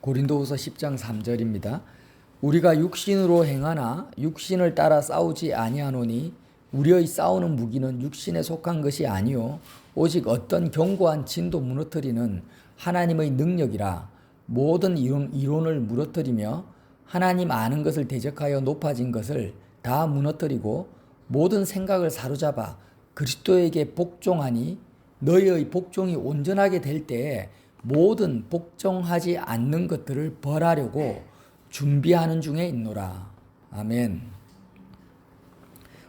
고린도후서 10장 3절입니다. 우리가 육신으로 행하나 육신을 따라 싸우지 아니하노니 우리의 싸우는 무기는 육신에 속한 것이 아니요 오직 어떤 견고한 진도 무너뜨리는 하나님의 능력이라. 모든 이론을 무너뜨리며 하나님 아는 것을 대적하여 높아진 것을 다 무너뜨리고 모든 생각을 사로잡아 그리스도에게 복종하니 너희의 복종이 온전하게 될 때에 모든 복종하지 않는 것들을 벌하려고 준비하는 중에 있노라. 아멘.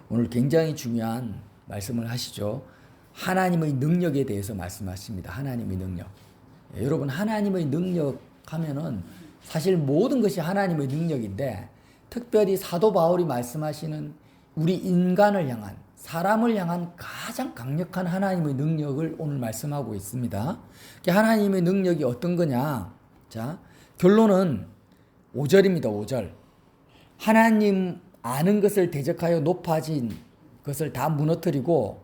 오늘 굉장히 중요한 말씀을 하시죠. 하나님의 능력에 대해서 말씀하십니다. 하나님의 능력. 여러분, 하나님의 능력 하면은 사실 모든 것이 하나님의 능력인데, 특별히 사도 바울이 말씀하시는 우리 인간을 향한, 사람을 향한 가장 강력한 하나님의 능력을 오늘 말씀하고 있습니다. 하나님의 능력이 어떤 거냐? 자, 결론은 5절입니다. 5절. 하나님 아는 것을 대적하여 높아진 것을 다 무너뜨리고,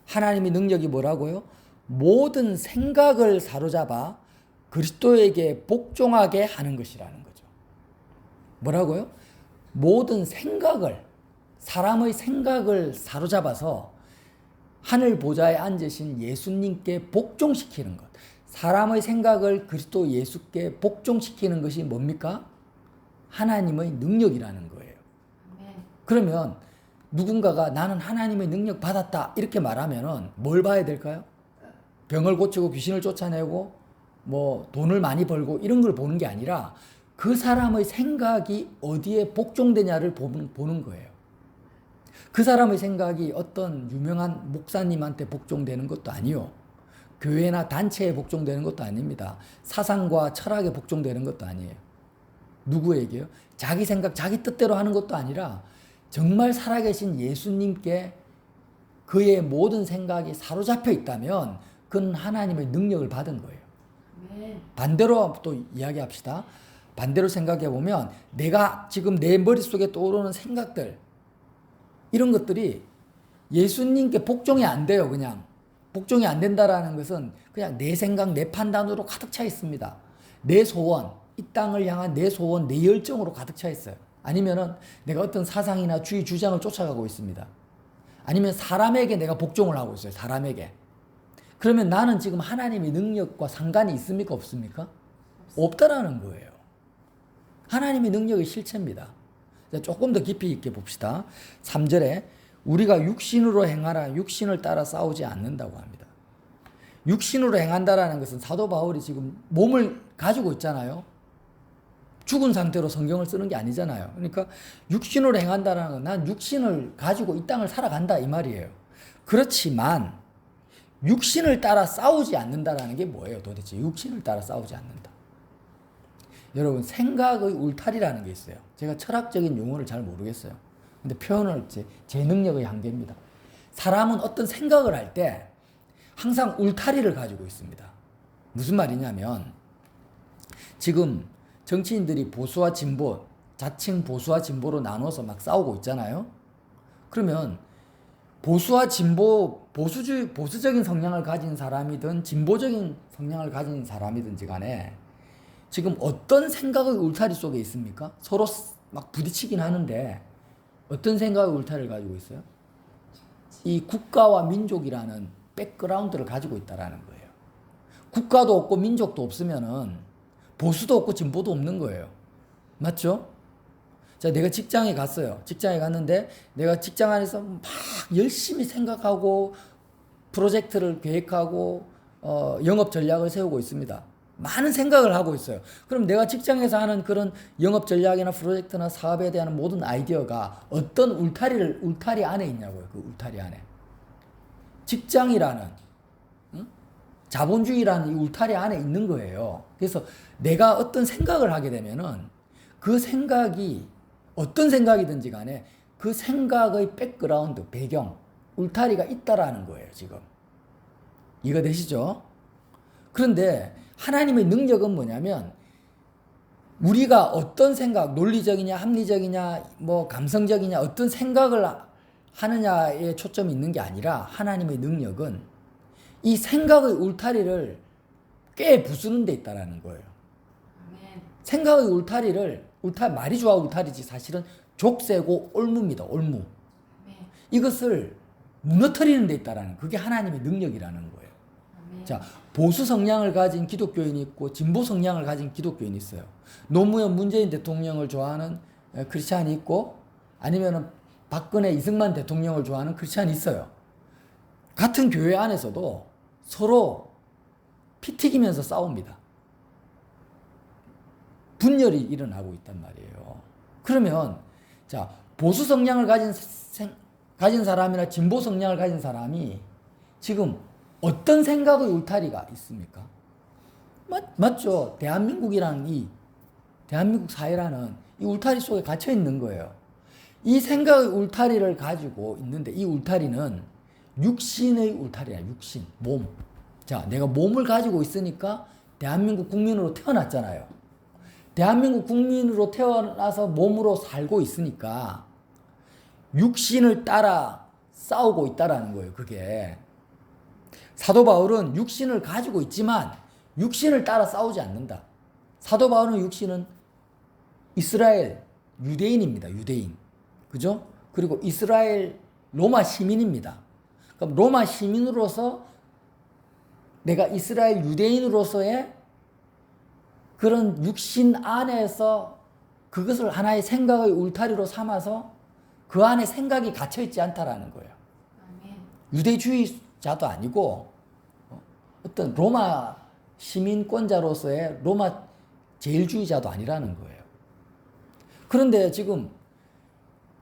하나님의 능력이 뭐라고요? 모든 생각을 사로잡아 그리스도에게 복종하게 하는 것이라는 거죠. 뭐라고요? 모든 생각을, 사람의 생각을 사로잡아서 하늘 보좌에 앉으신 예수님께 복종시키는 것. 사람의 생각을 그리스도 예수께 복종시키는 것이 뭡니까? 하나님의 능력이라는 거예요. 그러면 누군가가 나는 하나님의 능력 받았다 이렇게 말하면은 뭘 봐야 될까요? 병을 고치고 귀신을 쫓아내고 뭐 돈을 많이 벌고 이런 걸 보는 게 아니라 그 사람의 생각이 어디에 복종되냐를 보는 거예요. 그 사람의 생각이 어떤 유명한 목사님한테 복종되는 것도 아니요. 교회나 단체에 복종되는 것도 아닙니다. 사상과 철학에 복종되는 것도 아니에요. 누구에게요? 자기 생각, 자기 뜻대로 하는 것도 아니라 정말 살아계신 예수님께 그의 모든 생각이 사로잡혀 있다면 그는 하나님의 능력을 받은 거예요. 반대로 또 이야기합시다. 반대로 생각해 보면 내가 지금 내 머릿속에 떠오르는 생각들, 이런 것들이 예수님께 복종이 안 돼요. 그냥 복종이 안 된다라는 것은 그냥 내 생각, 내 판단으로 가득 차 있습니다. 내 소원, 이 땅을 향한 내 소원, 내 열정으로 가득 차 있어요. 아니면은 내가 어떤 사상이나 주의 주장을 쫓아가고 있습니다. 아니면 사람에게 내가 복종을 하고 있어요. 사람에게. 그러면 나는 지금 하나님의 능력과 상관이 있습니까? 없습니까? 없다라는 거예요. 하나님의 능력의 실체입니다. 조금 더 깊이 있게 봅시다. 3절에 우리가 육신으로 행하라 육신을 따라 싸우지 않는다고 합니다. 육신으로 행한다라는 것은 사도 바울이 지금 몸을 가지고 있잖아요. 죽은 상태로 성경을 쓰는 게 아니잖아요. 그러니까 육신으로 행한다라는 건 난 육신을 가지고 이 땅을 살아간다 이 말이에요. 그렇지만 육신을 따라 싸우지 않는다라는 게 뭐예요? 도대체 육신을 따라 싸우지 않는다. 여러분, 생각의 울타리라는 게 있어요. 제가 철학적인 용어를 잘 모르겠어요. 근데 표현을 제 능력의 한계입니다. 사람은 어떤 생각을 할 때 항상 울타리를 가지고 있습니다. 무슨 말이냐면 지금 정치인들이 보수와 진보, 자칭 보수와 진보로 나눠서 막 싸우고 있잖아요. 그러면 보수와 진보, 보수적인 성향을 가진 사람이든 진보적인 성향을 가진 사람이든지 간에 지금 어떤 생각의 울타리 속에 있습니까? 서로 막 부딪히긴 하는데 어떤 생각의 울타리를 가지고 있어요? 이 국가와 민족이라는 백그라운드를 가지고 있다라는 거예요. 국가도 없고 민족도 없으면은 보수도 없고 진보도 없는 거예요. 맞죠? 자, 내가 직장에 갔어요. 직장에 갔는데 내가 직장 안에서 막 열심히 생각하고 프로젝트를 계획하고 영업 전략을 세우고 있습니다. 많은 생각을 하고 있어요. 그럼 내가 직장에서 하는 그런 영업 전략이나 프로젝트나 사업에 대한 모든 아이디어가 어떤 울타리 안에 있냐고요. 그 울타리 안에. 직장이라는, 자본주의라는 이 울타리 안에 있는 거예요. 그래서 내가 어떤 생각을 하게 되면은 그 생각이 어떤 생각이든지 간에 그 생각의 백그라운드, 배경, 울타리가 있다라는 거예요, 지금. 이해되시죠? 그런데 하나님의 능력은 뭐냐면 우리가 어떤 생각, 논리적이냐, 합리적이냐, 뭐 감성적이냐, 어떤 생각을 하느냐에 초점이 있는 게 아니라 하나님의 능력은 이 생각의 울타리를 꽤 부수는 데 있다라는 거예요. 생각의 울타리를 말이 좋아 울타리지 사실은 족쇄고 올무입니다. 올무. 이것을 무너뜨리는 데 있다라는 그게 하나님의 능력이라는 거예요. 자, 보수 성향을 가진 기독교인이 있고 진보 성향을 가진 기독교인이 있어요. 노무현 문재인 대통령을 좋아하는 크리스찬이 있고 아니면은 박근혜 이승만 대통령을 좋아하는 크리스찬이 있어요. 같은 교회 안에서도 서로 피 튀기면서 싸웁니다. 분열이 일어나고 있단 말이에요. 그러면 자, 보수 성향을 가진 사람이나 진보 성향을 가진 사람이 지금 어떤 생각의 울타리가 있습니까? 맞죠? 대한민국 사회라는 이 울타리 속에 갇혀 있는 거예요. 이 생각의 울타리를 가지고 있는데 이 울타리는 육신의 울타리야. 육신, 몸. 자, 내가 몸을 가지고 있으니까 대한민국 국민으로 태어났잖아요. 대한민국 국민으로 태어나서 몸으로 살고 있으니까 육신을 따라 싸우고 있다라는 거예요. 그게 사도 바울은 육신을 가지고 있지만 육신을 따라 싸우지 않는다. 사도 바울은 육신은 이스라엘 유대인입니다. 유대인. 그죠? 그리고 이스라엘 로마 시민입니다. 그럼 로마 시민으로서 내가 이스라엘 유대인으로서의 그런 육신 안에서 그것을 하나의 생각의 울타리로 삼아서 그 안에 생각이 갇혀있지 않다라는 거예요. 유대주의자도 아니고 어떤 로마 시민권자로서의 로마 제일주의자도 아니라는 거예요. 그런데 지금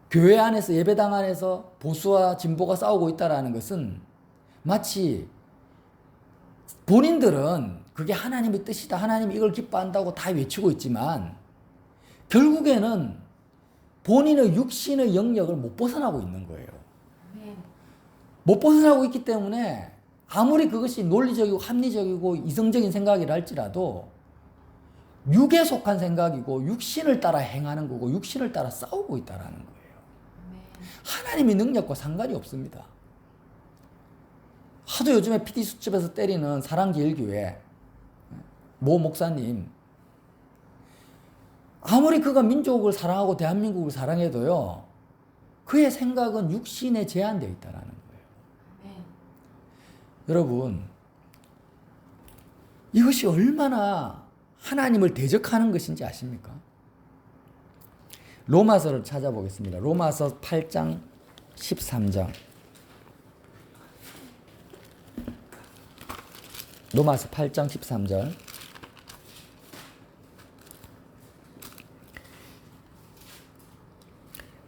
교회 안에서 예배당 안에서 보수와 진보가 싸우고 있다는 것은 마치 본인들은 그게 하나님의 뜻이다. 하나님이 이걸 기뻐한다고 다 외치고 있지만 결국에는 본인의 육신의 영역을 못 벗어나고 있는 거예요. 못 벗어나고 있기 때문에 아무리 그것이 논리적이고 합리적이고 이성적인 생각이라 할지라도 육에 속한 생각이고 육신을 따라 행하는 거고 육신을 따라 싸우고 있다는 거예요. 하나님의 능력과 상관이 없습니다. 하도 요즘에 PD 수첩에서 때리는 사랑제일교회 모 목사님 아무리 그가 민족을 사랑하고 대한민국을 사랑해도요 그의 생각은 육신에 제한되어 있다는 거예요. 여러분 이것이 얼마나 하나님을 대적하는 것인지 아십니까? 로마서를 찾아보겠습니다. 로마서 8장 13장. 로마서 8장 13절.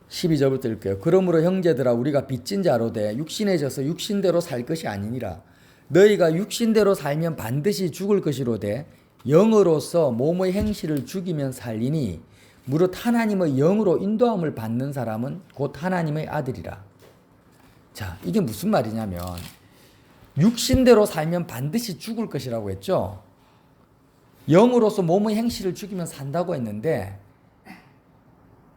12절부터 읽게요. 그러므로 형제들아 우리가 빚진 자로 돼 육신에 져서 육신대로 살 것이 아니니라. 너희가 육신대로 살면 반드시 죽을 것이로되 영으로서 몸의 행실을 죽이면 살리니 무릇 하나님의 영으로 인도함을 받는 사람은 곧 하나님의 아들이라. 자, 이게 무슨 말이냐면 육신대로 살면 반드시 죽을 것이라고 했죠. 영으로서 몸의 행실을 죽이면 산다고 했는데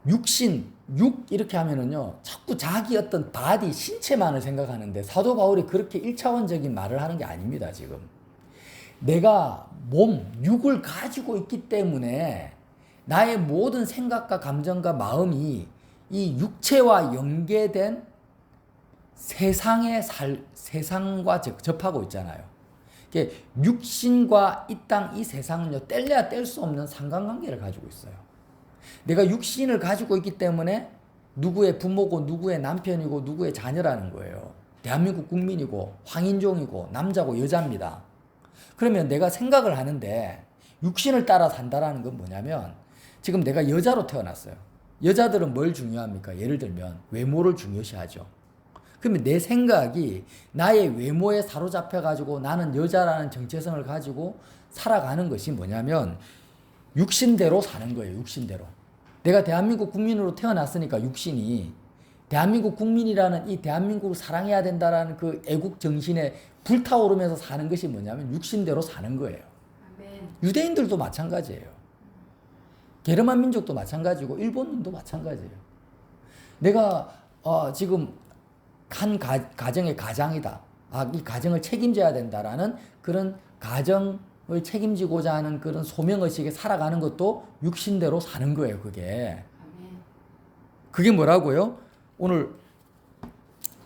육신, 육 이렇게 하면은요 자꾸 자기 어떤 바디, 신체만을 생각하는데 사도 바울이 그렇게 1차원적인 말을 하는 게 아닙니다. 지금 내가 몸, 육을 가지고 있기 때문에 나의 모든 생각과 감정과 마음이 이 육체와 연계된 세상과 접하고 있잖아요. 육신과 이 땅, 이 세상은요 뗄래야 뗄 수 없는 상관관계를 가지고 있어요. 내가 육신을 가지고 있기 때문에 누구의 부모고 누구의 남편이고 누구의 자녀라는 거예요. 대한민국 국민이고 황인종이고 남자고 여자입니다. 그러면 내가 생각을 하는데 육신을 따라 산다라는 건 뭐냐면 지금 내가 여자로 태어났어요. 여자들은 뭘 중요합니까? 예를 들면 외모를 중요시하죠. 그러면 내 생각이 나의 외모에 사로잡혀가지고 나는 여자라는 정체성을 가지고 살아가는 것이 뭐냐면 육신대로 사는 거예요. 육신대로. 내가 대한민국 국민으로 태어났으니까 육신이 대한민국 국민이라는 이 대한민국을 사랑해야 된다라는 그 애국 정신에 불타오르면서 사는 것이 뭐냐면 육신대로 사는 거예요. 아멘. 유대인들도 마찬가지예요. 게르만 민족도 마찬가지고 일본도 마찬가지예요. 내가 지금 한 가정의 가장이다. 이 가정을 책임져야 된다라는 그런 가정 책임지고자 하는 그런 소명의식에 살아가는 것도 육신대로 사는 거예요, 그게. 그게 뭐라고요? 오늘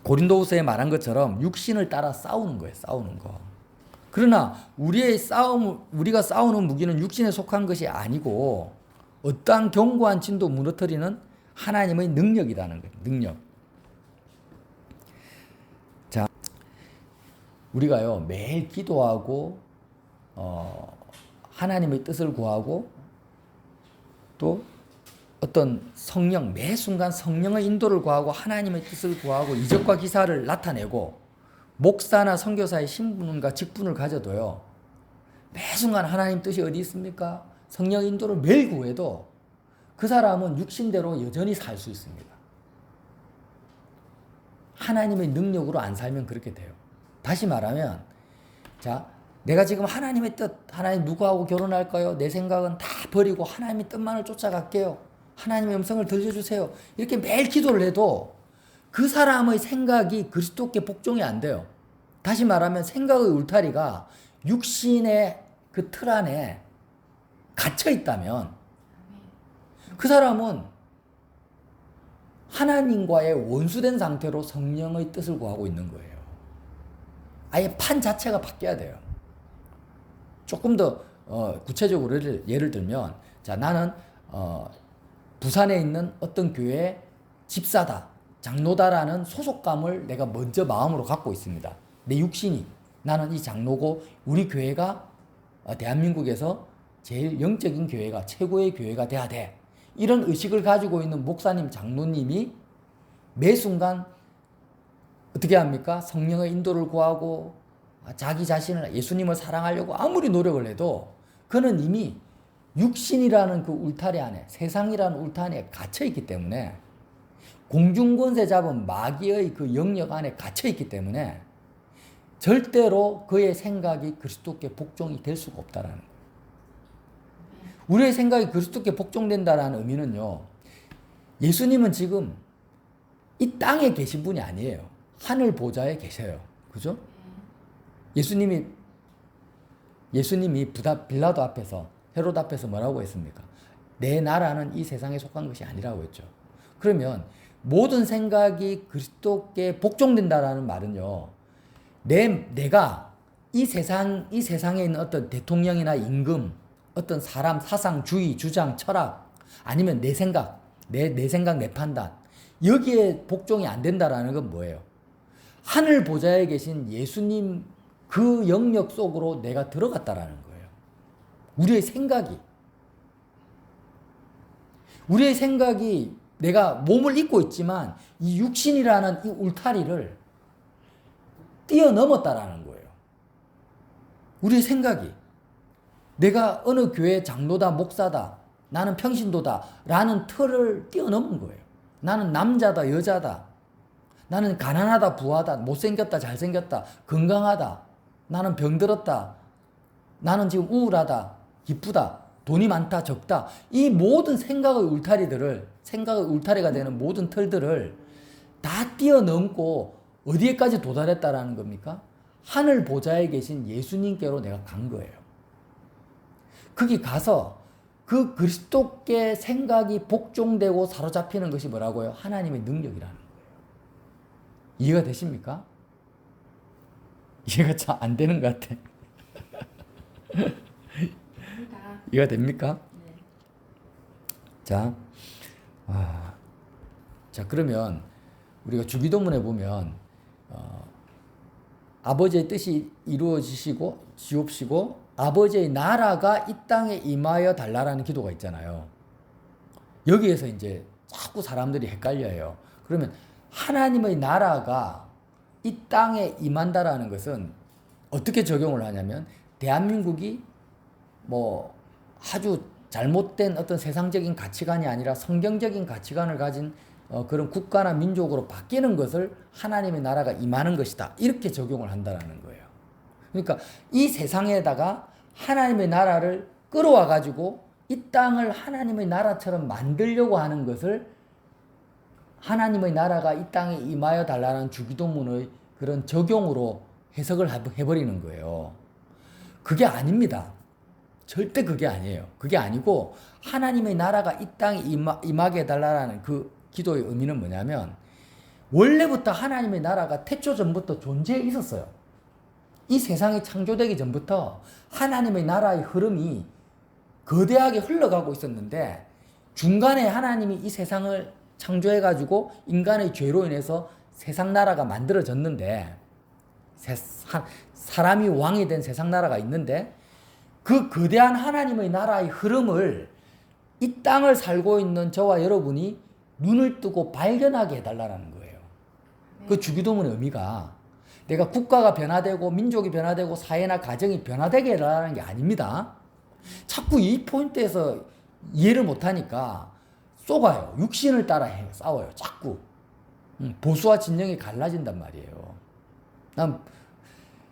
고린도후서에 말한 것처럼 육신을 따라 싸우는 거예요, 싸우는 거. 그러나 우리가 싸우는 무기는 육신에 속한 것이 아니고 어떠한 견고한 진도 무너뜨리는 하나님의 능력이라는 거예요, 능력. 자, 우리가요, 매일 기도하고, 하나님의 뜻을 구하고, 또 어떤 성령, 매 순간 성령의 인도를 구하고 하나님의 뜻을 구하고 이적과 기사를 나타내고 목사나 선교사의 신분과 직분을 가져도요. 매 순간 하나님 뜻이 어디 있습니까? 성령 인도를 매일 구해도 그 사람은 육신대로 여전히 살 수 있습니다. 하나님의 능력으로 안 살면 그렇게 돼요. 다시 말하면 자, 내가 지금 하나님의 뜻, 하나님 누구하고 결혼할까요? 내 생각은 다 버리고 하나님의 뜻만을 쫓아갈게요. 하나님의 음성을 들려주세요. 이렇게 매일 기도를 해도 그 사람의 생각이 그리스도께 복종이 안 돼요. 다시 말하면 생각의 울타리가 육신의 그 틀 안에 갇혀 있다면 그 사람은 하나님과의 원수된 상태로 성령의 뜻을 구하고 있는 거예요. 아예 판 자체가 바뀌어야 돼요. 조금 더 구체적으로 예를 들면 자, 나는 부산에 있는 어떤 교회의 집사다, 장로다라는 소속감을 내가 먼저 마음으로 갖고 있습니다. 내 육신이 나는 이 장로고 우리 교회가 대한민국에서 제일 영적인 교회가 최고의 교회가 돼야 돼. 이런 의식을 가지고 있는 목사님, 장로님이 매 순간 어떻게 합니까? 성령의 인도를 구하고 자기 자신을 예수님을 사랑하려고 아무리 노력을 해도 그는 이미 육신이라는 그 울타리 안에, 세상이라는 울타리 안에 갇혀있기 때문에 공중권세 잡은 마귀의 그 영역 안에 갇혀있기 때문에 절대로 그의 생각이 그리스도께 복종이 될 수가 없다라는 거예요. 우리의 생각이 그리스도께 복종된다라는 의미는요, 예수님은 지금 이 땅에 계신 분이 아니에요. 하늘 보좌에 계셔요. 그죠? 예수님이 빌라도 앞에서 헤롯 앞에서 뭐라고 했습니까? 내 나라는 이 세상에 속한 것이 아니라고 했죠. 그러면 모든 생각이 그리스도께 복종된다라는 말은요, 내가 이 세상에 있는 어떤 대통령이나 임금, 어떤 사람, 사상, 주의, 주장, 철학, 아니면 내 생각, 내 판단, 여기에 복종이 안 된다라는 건 뭐예요? 하늘 보좌에 계신 예수님 그 영역 속으로 내가 들어갔다라는 거예요. 우리의 생각이 내가 몸을 입고 있지만 이 육신이라는 이 울타리를 뛰어넘었다라는 거예요. 우리의 생각이 내가 어느 교회 장로다, 목사다, 나는 평신도다 라는 틀을 뛰어넘은 거예요. 나는 남자다, 여자다, 나는 가난하다, 부하다, 못생겼다, 잘생겼다, 건강하다, 나는 병들었다, 나는 지금 우울하다, 기쁘다, 돈이 많다, 적다, 이 모든 생각의 울타리가 되는 모든 틀들을 다 뛰어넘고 어디에까지 도달했다라는 겁니까? 하늘 보좌에 계신 예수님께로 내가 간 거예요. 거기 가서 그 그리스도께 생각이 복종되고 사로잡히는 것이 뭐라고요? 하나님의 능력이라는 거예요. 이해가 되십니까? 이해가 잘 안 되는 것 같아. 이해가 됩니까? 네. 자, 그러면 우리가 주기도문에 보면 아버지의 뜻이 이루어지시고 아버지의 나라가 이 땅에 임하여 달라라는 기도가 있잖아요. 여기에서 이제 자꾸 사람들이 헷갈려요. 그러면 하나님의 나라가 이 땅에 임한다라는 것은 어떻게 적용을 하냐면 대한민국이 뭐 아주 잘못된 어떤 세상적인 가치관이 아니라 성경적인 가치관을 가진 그런 국가나 민족으로 바뀌는 것을 하나님의 나라가 임하는 것이다. 이렇게 적용을 한다라는 거예요. 그러니까 이 세상에다가 하나님의 나라를 끌어와 가지고 이 땅을 하나님의 나라처럼 만들려고 하는 것을 하나님의 나라가 이 땅에 임하여 달라는 주기도문의 그런 적용으로 해석을 해버리는 거예요. 그게 아닙니다. 절대 그게 아니에요. 그게 아니고 하나님의 나라가 이 땅에 임하게 해달라는 그 기도의 의미는 뭐냐면 원래부터 하나님의 나라가 태초 전부터 존재해 있었어요. 이 세상이 창조되기 전부터 하나님의 나라의 흐름이 거대하게 흘러가고 있었는데 중간에 하나님이 이 세상을 창조해가지고 인간의 죄로 인해서 세상 나라가 만들어졌는데 사람이 왕이 된 세상 나라가 있는데 그 거대한 하나님의 나라의 흐름을 이 땅을 살고 있는 저와 여러분이 눈을 뜨고 발견하게 해달라는 거예요. 그 주기도문의 의미가 내가 국가가 변화되고 민족이 변화되고 사회나 가정이 변화되게 해달라는 게 아닙니다. 자꾸 이 포인트에서 이해를 못하니까 쏘가요. 육신을 따라 싸워요. 자꾸. 보수와 진영이 갈라진단 말이에요. 난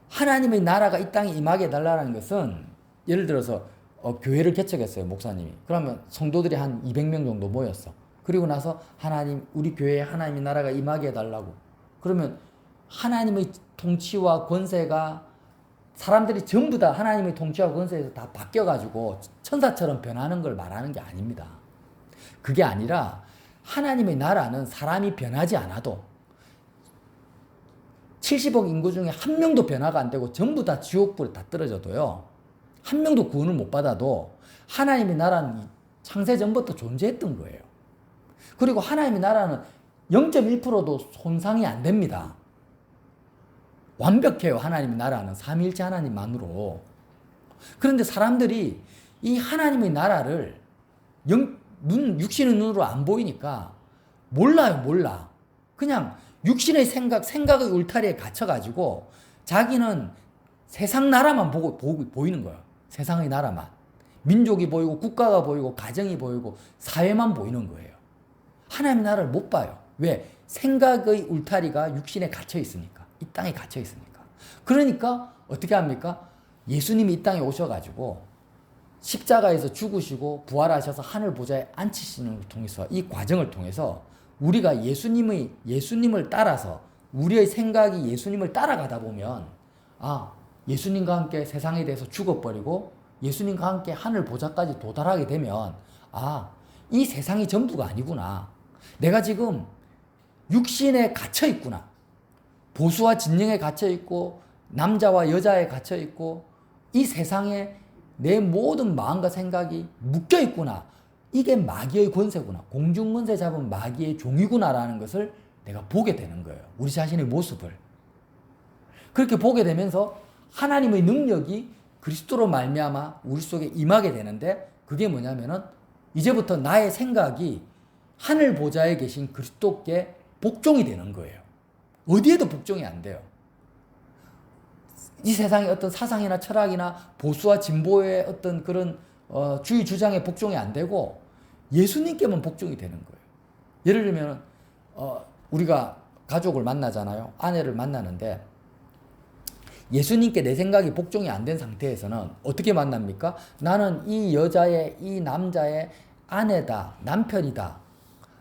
하나님의 나라가 이 땅에 임하게 해달라는 것은 예를 들어서 교회를 개척했어요. 목사님이. 그러면 성도들이 한 200명 정도 모였어. 그리고 나서 하나님 우리 교회에 하나님의 나라가 임하게 해달라고. 그러면 하나님의 통치와 권세가 사람들이 전부 다 하나님의 통치와 권세에서 다 바뀌어가지고 천사처럼 변하는 걸 말하는 게 아닙니다. 그게 아니라 하나님의 나라는 사람이 변하지 않아도 70억 인구 중에 한 명도 변화가 안 되고 전부 다 지옥불에 다 떨어져도요. 한 명도 구원을 못 받아도 하나님의 나라는 창세 전부터 존재했던 거예요. 그리고 하나님의 나라는 0.1%도 손상이 안 됩니다. 완벽해요. 하나님의 나라는 삼위일체 하나님만으로. 그런데 사람들이 이 하나님의 나라를 육신의 눈으로 안 보이니까 몰라요. 몰라. 그냥 육신의 생각의 울타리에 갇혀가지고 자기는 세상 나라만 보이는 거예요. 세상의 나라만. 민족이 보이고 국가가 보이고 가정이 보이고 사회만 보이는 거예요. 하나님의 나라를 못 봐요. 왜? 생각의 울타리가 육신에 갇혀 있으니까. 이 땅에 갇혀 있으니까. 그러니까 어떻게 합니까? 예수님이 이 땅에 오셔가지고 십자가에서 죽으시고 부활하셔서 하늘 보좌에 앉히시는 걸 통해서 이 과정을 통해서 우리가 예수님을 따라서 우리의 생각이 예수님을 따라가다 보면 예수님과 함께 세상에 대해서 죽어버리고 예수님과 함께 하늘 보좌까지 도달하게 되면 이 세상이 전부가 아니구나. 내가 지금 육신에 갇혀 있구나. 보수와 진영에 갇혀 있고 남자와 여자에 갇혀 있고 이 세상에 내 모든 마음과 생각이 묶여 있구나. 이게 마귀의 권세구나. 공중권세 잡은 마귀의 종이구나라는 것을 내가 보게 되는 거예요. 우리 자신의 모습을. 그렇게 보게 되면서 하나님의 능력이 그리스도로 말미암아 우리 속에 임하게 되는데 그게 뭐냐면은 이제부터 나의 생각이 하늘 보좌에 계신 그리스도께 복종이 되는 거예요. 어디에도 복종이 안 돼요. 이 세상의 어떤 사상이나 철학이나 보수와 진보의 어떤 그런 주의 주장에 복종이 안 되고 예수님께만 복종이 되는 거예요. 예를 들면 우리가 가족을 만나잖아요. 아내를 만나는데 예수님께 내 생각이 복종이 안 된 상태에서는 어떻게 만납니까? 나는 이 여자의, 이 남자의 아내다, 남편이다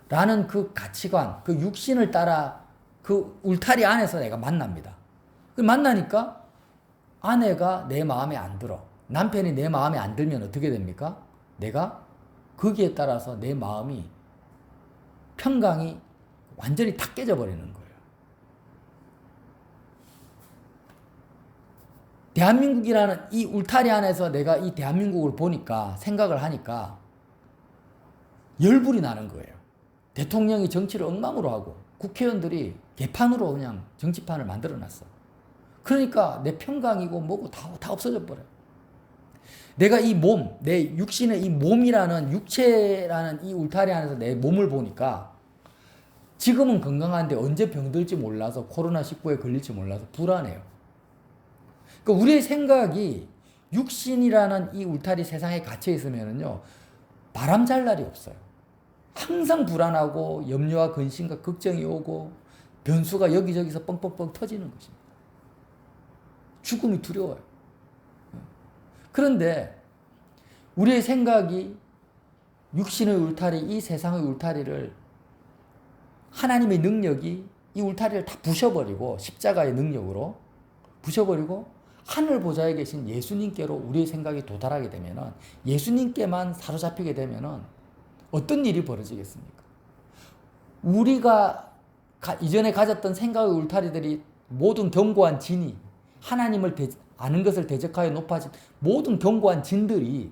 라는 그 가치관, 그 육신을 따라 그 울타리 안에서 내가 만납니다. 만나니까 아내가 내 마음에 안 들어. 남편이 내 마음에 안 들면 어떻게 됩니까? 내가 거기에 따라서 내 마음이 평강이 완전히 다 깨져버리는 거예요. 대한민국이라는 이 울타리 안에서 내가 이 대한민국을 보니까 생각을 하니까 열불이 나는 거예요. 대통령이 정치를 엉망으로 하고 국회의원들이 개판으로 그냥 정치판을 만들어놨어. 그러니까 내 평강이고 뭐고 다 없어져 버려요. 내가 이 몸, 내 육신의 이 몸이라는 육체라는 이 울타리 안에서 내 몸을 보니까 지금은 건강한데 언제 병들지 몰라서 코로나19에 걸릴지 몰라서 불안해요. 그러니까 우리의 생각이 육신이라는 이 울타리 세상에 갇혀 있으면은요, 바람 잘 날이 없어요. 항상 불안하고 염려와 근심과 걱정이 오고 변수가 여기저기서 뻥뻥뻥 터지는 것입니다. 죽음이 두려워요. 그런데 우리의 생각이 육신의 울타리, 이 세상의 울타리를 하나님의 능력이 이 울타리를 다 부셔버리고 십자가의 능력으로 부셔버리고 하늘 보좌에 계신 예수님께로 우리의 생각이 도달하게 되면은, 예수님께만 사로잡히게 되면은 어떤 일이 벌어지겠습니까? 우리가 이전에 가졌던 생각의 울타리들이 모든 견고한 진이, 하나님을 아는 것을 대적하여 높아진 모든 견고한 진들이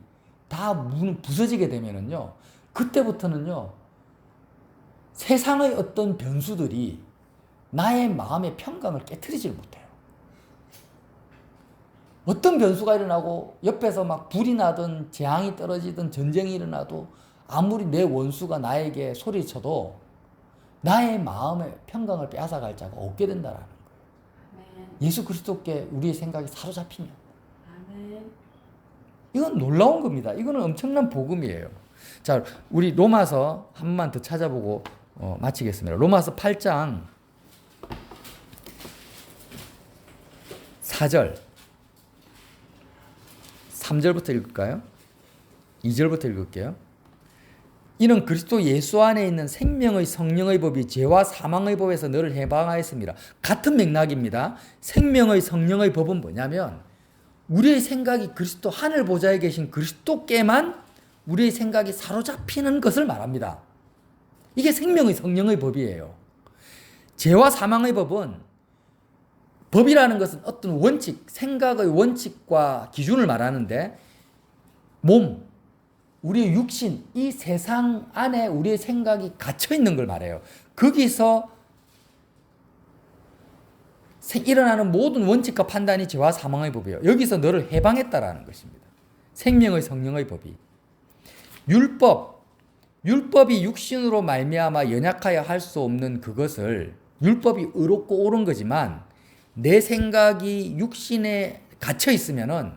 다 부서지게 되면은요, 그때부터는요, 세상의 어떤 변수들이 나의 마음의 평강을 깨트리질 못해요. 어떤 변수가 일어나고 옆에서 막 불이 나든 재앙이 떨어지든 전쟁이 일어나도 아무리 내 원수가 나에게 소리쳐도 나의 마음의 평강을 빼앗아갈 자가 없게 된다라는 거예요. 아멘. 예수 그리스도께 우리의 생각이 사로잡히면. 아멘. 이건 놀라운 겁니다. 이거는 엄청난 복음이에요. 자, 우리 로마서 한 번만 더 찾아보고 마치겠습니다. 로마서 8장 4절 3절부터 읽을까요? 2절부터 읽을게요. 이는 그리스도 예수 안에 있는 생명의 성령의 법이 죄와 사망의 법에서 너를 해방하였습니다. 같은 맥락입니다. 생명의 성령의 법은 뭐냐면 우리의 생각이 그리스도 하늘 보좌에 계신 그리스도께만 우리의 생각이 사로잡히는 것을 말합니다. 이게 생명의 성령의 법이에요. 죄와 사망의 법은, 법이라는 것은 어떤 원칙, 생각의 원칙과 기준을 말하는데, 몸, 우리의 육신, 이 세상 안에 우리의 생각이 갇혀 있는 걸 말해요. 거기서 일어나는 모든 원칙과 판단이 죄와 사망의 법이에요. 여기서 너를 해방했다라는 것입니다. 생명의 성령의 법이. 율법이 육신으로 말미암아 연약하여 할 수 없는 그것을, 율법이 의롭고 옳은 거지만 내 생각이 육신에 갇혀 있으면은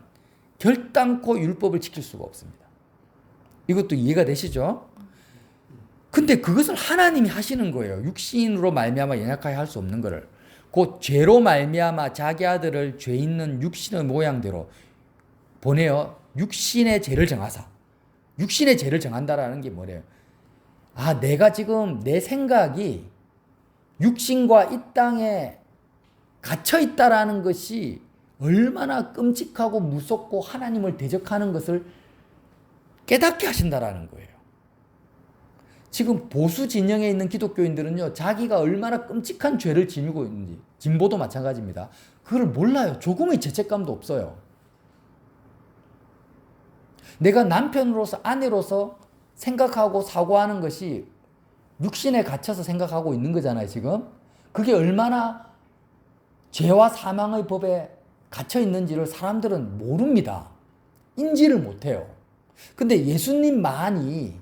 결단코 율법을 지킬 수가 없습니다. 이것도 이해가 되시죠? 근데 그것을 하나님이 하시는 거예요. 육신으로 말미암아 연약하여 할 수 없는 거를. 곧 죄로 말미암아 자기 아들을 죄 있는 육신의 모양대로 보내어 육신의 죄를 정하사. 육신의 죄를 정한다라는 게 뭐래요? 아, 내가 지금 내 생각이 육신과 이 땅에 갇혀 있다라는 것이 얼마나 끔찍하고 무섭고 하나님을 대적하는 것을 깨닫게 하신다라는 거예요. 지금 보수 진영에 있는 기독교인들은요, 자기가 얼마나 끔찍한 죄를 지니고 있는지, 진보도 마찬가지입니다. 그걸 몰라요. 조금의 죄책감도 없어요. 내가 남편으로서, 아내로서 생각하고 사고하는 것이 육신에 갇혀서 생각하고 있는 거잖아요, 지금. 그게 얼마나 죄와 사망의 법에 갇혀 있는지를 사람들은 모릅니다. 인지를 못해요. 근데 예수님만이,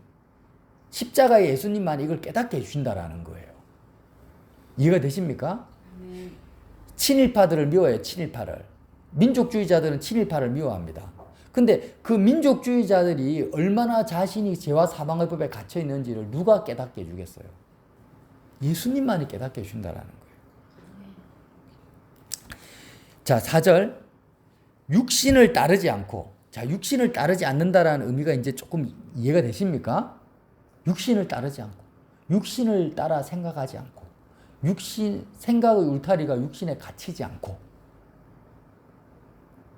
십자가의 예수님만이 이걸 깨닫게 해주신다라는 거예요. 이해가 되십니까? 친일파들을 미워해요, 친일파를. 민족주의자들은 친일파를 미워합니다. 근데 그 민족주의자들이 얼마나 자신이 죄와 사망의 법에 갇혀 있는지를 누가 깨닫게 해주겠어요? 예수님만이 깨닫게 해준다라는 거예요. 자, 4절. 육신을 따르지 않고. 자, 육신을 따르지 않는다라는 의미가 이제 조금 이해가 되십니까? 육신을 따르지 않고. 육신을 따라 생각하지 않고. 생각의 울타리가 육신에 갇히지 않고.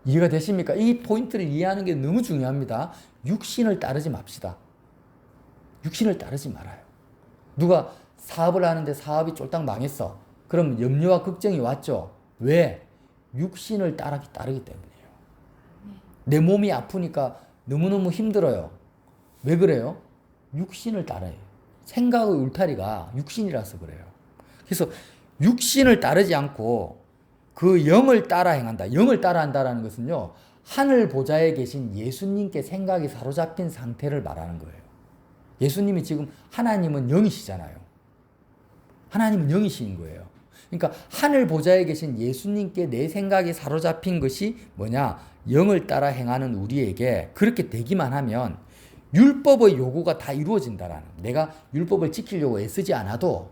이해가 되십니까? 이 포인트를 이해하는 게 너무 중요합니다. 육신을 따르지 맙시다. 육신을 따르지 말아요. 누가 사업을 하는데 사업이 쫄딱 망했어. 그럼 염려와 걱정이 왔죠. 왜? 육신을 따르기 때문이에요. 내 몸이 아프니까 너무너무 힘들어요. 왜 그래요? 육신을 따라요. 생각의 울타리가 육신이라서 그래요. 그래서 육신을 따르지 않고 그 영을 따라 행한다. 영을 따라 한다라는 것은요, 하늘 보좌에 계신 예수님께 생각이 사로잡힌 상태를 말하는 거예요. 예수님이 지금, 하나님은 영이시잖아요. 하나님은 영이신 거예요. 그러니까 하늘 보좌에 계신 예수님께 내 생각이 사로잡힌 것이 뭐냐? 영을 따라 행하는 우리에게 그렇게 되기만 하면 율법의 요구가 다 이루어진다라는, 내가 율법을 지키려고 애쓰지 않아도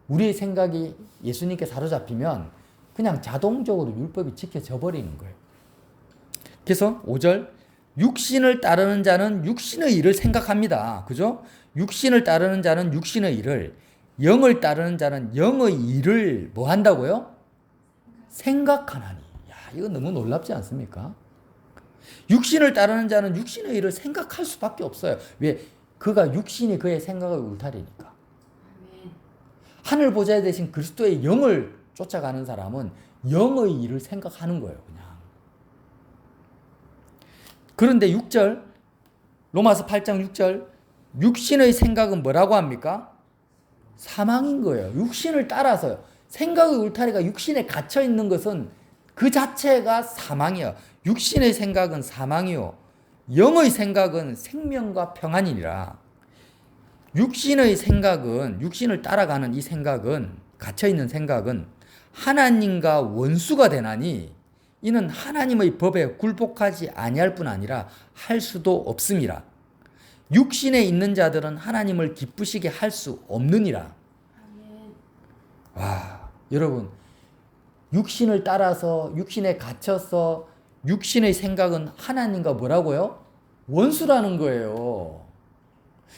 우리의 생각이 예수님께 사로잡히면 그냥 자동적으로 율법이 지켜져 버리는 거예요. 그래서 5절, 육신을 따르는 자는 육신의 일을 생각합니다. 그죠? 육신을 따르는 자는 육신의 일을, 영을 따르는 자는 영의 일을 뭐 한다고요? 생각하나니. 야, 이거 너무 놀랍지 않습니까? 육신을 따르는 자는 육신의 일을 생각할 수밖에 없어요. 왜? 그가 육신이 그의 생각의 울타리니까. 하늘 보좌에 대신 그리스도의 영을 쫓아가는 사람은 영의 일을 생각하는 거예요. 그냥. 그런데 6절 로마서 8장 6절 육신의 생각은 뭐라고 합니까? 사망인 거예요. 육신을 따라서요. 생각의 울타리가 육신에 갇혀 있는 것은 그 자체가 사망이요. 육신의 생각은 사망이요. 영의 생각은 생명과 평안이니라. 육신의 생각은, 육신을 따라가는 이 생각은, 갇혀있는 생각은 하나님과 원수가 되나니 이는 하나님의 법에 굴복하지 아니할 뿐 아니라 할 수도 없음이라. 육신에 있는 자들은 하나님을 기쁘시게 할 수 없느니라. 와, 여러분, 육신을 따라서 육신에 갇혀서 육신의 생각은 하나님과 뭐라고요? 원수라는 거예요.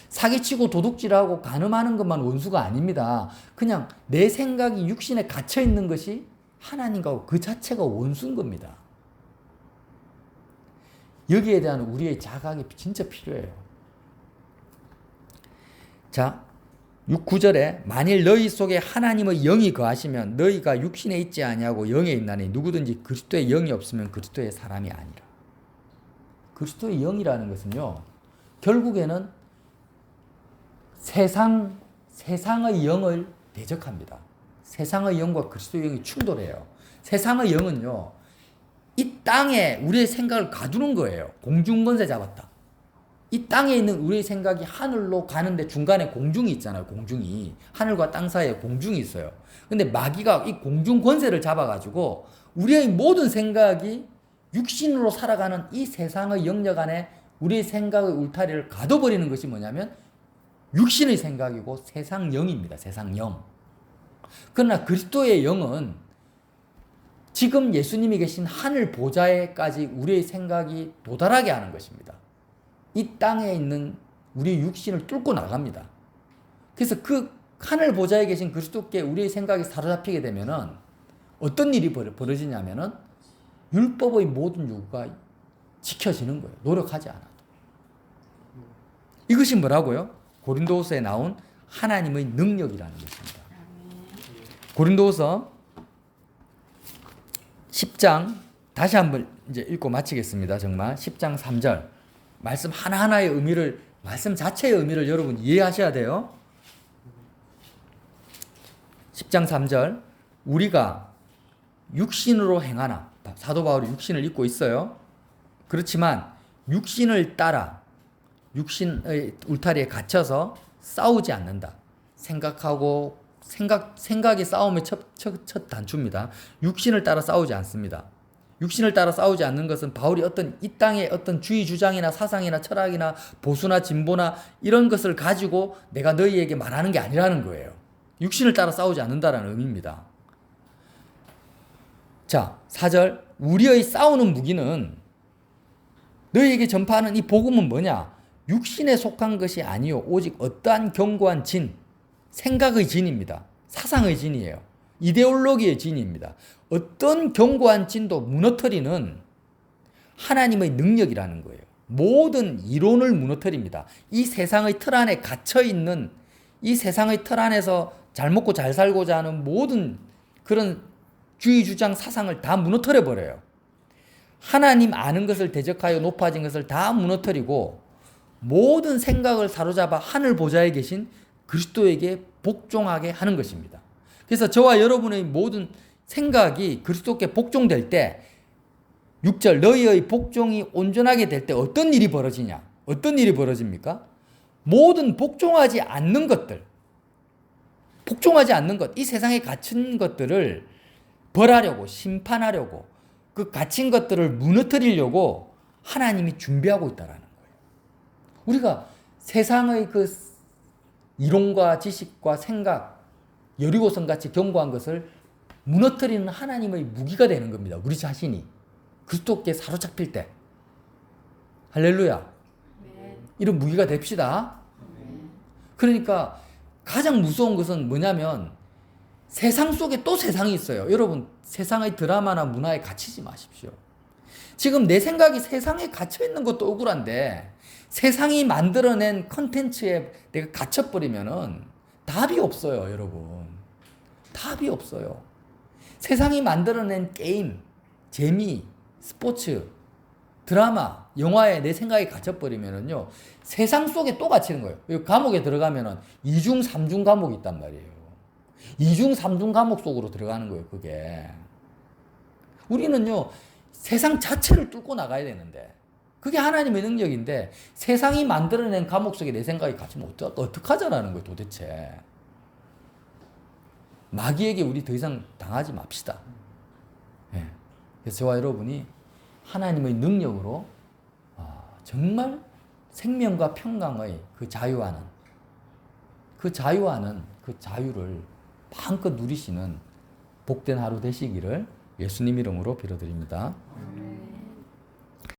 사기치고 도둑질하고 간음하는 것만 원수가 아닙니다. 그냥 내 생각이 육신에 갇혀 있는 것이 하나님과 그 자체가 원수인 겁니다. 여기에 대한 우리의 자각이 진짜 필요해요. 자, 9절에 만일 너희 속에 하나님의 영이 거하시면 너희가 육신에 있지 아니하고 영에 있나니 누구든지 그리스도의 영이 없으면 그리스도의 사람이 아니라. 그리스도의 영이라는 것은요, 결국에는 세상의 영을 대적합니다. 세상의 영과 그리스도의 영이 충돌해요. 세상의 영은요, 이 땅에 우리의 생각을 가두는 거예요. 공중권세 잡았다. 이 땅에 있는 우리의 생각이 하늘로 가는데 중간에 공중이 있잖아요. 공중이. 하늘과 땅 사이에 공중이 있어요. 근데 마귀가 이 공중 권세를 잡아가지고 우리의 모든 생각이 육신으로 살아가는 이 세상의 영역 안에 우리의 생각의 울타리를 가둬버리는 것이 뭐냐면 육신의 생각이고 세상 영입니다. 세상 영. 그러나 그리스도의 영은 지금 예수님이 계신 하늘 보좌에까지 우리의 생각이 도달하게 하는 것입니다. 이 땅에 있는 우리 육신을 뚫고 나갑니다. 그래서 그 하늘 보좌에 계신 그리스도께 우리의 생각이 사로잡히게 되면은 어떤 일이 벌어지냐면은 율법의 모든 요구가 지켜지는 거예요. 노력하지 않아도. 이것이 뭐라고요? 고린도후서에 나온 하나님의 능력이라는 것입니다. 고린도후서 10장 다시 한번 이제 읽고 마치겠습니다. 정말 10장 3절 말씀 하나하나의 의미를, 말씀 자체의 의미를 여러분 이해하셔야 돼요. 10장 3절 우리가 육신으로 행하나, 사도 바울이 육신을 입고 있어요. 그렇지만 육신을 따라 육신의 울타리에 갇혀서 싸우지 않는다. 생각이 싸움의 첫 단추입니다. 육신을 따라 싸우지 않습니다. 육신을 따라 싸우지 않는 것은 바울이 어떤 이 땅의 어떤 주의 주장이나 사상이나 철학이나 보수나 진보나 이런 것을 가지고 내가 너희에게 말하는 게 아니라는 거예요. 육신을 따라 싸우지 않는다라는 의미입니다. 자, 4절 우리의 싸우는 무기는 너희에게 전파하는 이 복음은 뭐냐? 육신에 속한 것이 아니요 오직 어떠한 견고한 진, 생각의 진입니다. 사상의 진이에요. 이데올로기의 진입니다. 어떤 견고한 진도 무너뜨리는 하나님의 능력이라는 거예요. 모든 이론을 무너뜨립니다. 이 세상의 틀 안에 갇혀있는, 이 세상의 틀 안에서 잘 먹고 잘 살고자 하는 모든 그런 주의 주장 사상을 다 무너뜨려 버려요. 하나님 아는 것을 대적하여 높아진 것을 다 무너뜨리고 모든 생각을 사로잡아 하늘 보좌에 계신 그리스도에게 복종하게 하는 것입니다. 그래서 저와 여러분의 모든 생각이 그리스도께 복종될 때 6절 너희의 복종이 온전하게 될 때 어떤 일이 벌어지냐? 어떤 일이 벌어집니까? 모든 복종하지 않는 것들, 복종하지 않는 것, 이 세상에 갇힌 것들을 벌하려고, 심판하려고, 그 갇힌 것들을 무너뜨리려고 하나님이 준비하고 있다라는 거예요. 우리가 세상의 그 이론과 지식과 생각, 여리고성 같이 견고한 것을 무너뜨리는 하나님의 무기가 되는 겁니다. 우리 자신이 그리스도께 사로잡힐 때. 할렐루야. 이런 무기가 됩시다. 그러니까 가장 무서운 것은 뭐냐면 세상 속에 또 세상이 있어요. 여러분, 세상의 드라마나 문화에 갇히지 마십시오. 지금 내 생각이 세상에 갇혀 있는 것도 억울한데 세상이 만들어낸 컨텐츠에 내가 갇혀버리면은 답이 없어요, 여러분. 답이 없어요. 세상이 만들어낸 게임, 재미, 스포츠, 드라마, 영화에 내 생각이 갇혀버리면은요, 세상 속에 또 갇히는 거예요. 여기 감옥에 들어가면은 2중, 3중 감옥이 있단 말이에요. 2중, 3중 감옥 속으로 들어가는 거예요, 그게. 우리는요, 세상 자체를 뚫고 나가야 되는데, 그게 하나님의 능력인데, 세상이 만들어낸 감옥 속에 내 생각이 갇히면 어떡하자라는 거예요, 도대체. 마귀에게 우리 더 이상 당하지 맙시다. 예. 그래서 저와 여러분이 하나님의 능력으로 정말 생명과 평강의 그 자유하는 그 자유를 마음껏 누리시는 복된 하루 되시기를 예수님 이름으로 빌어드립니다.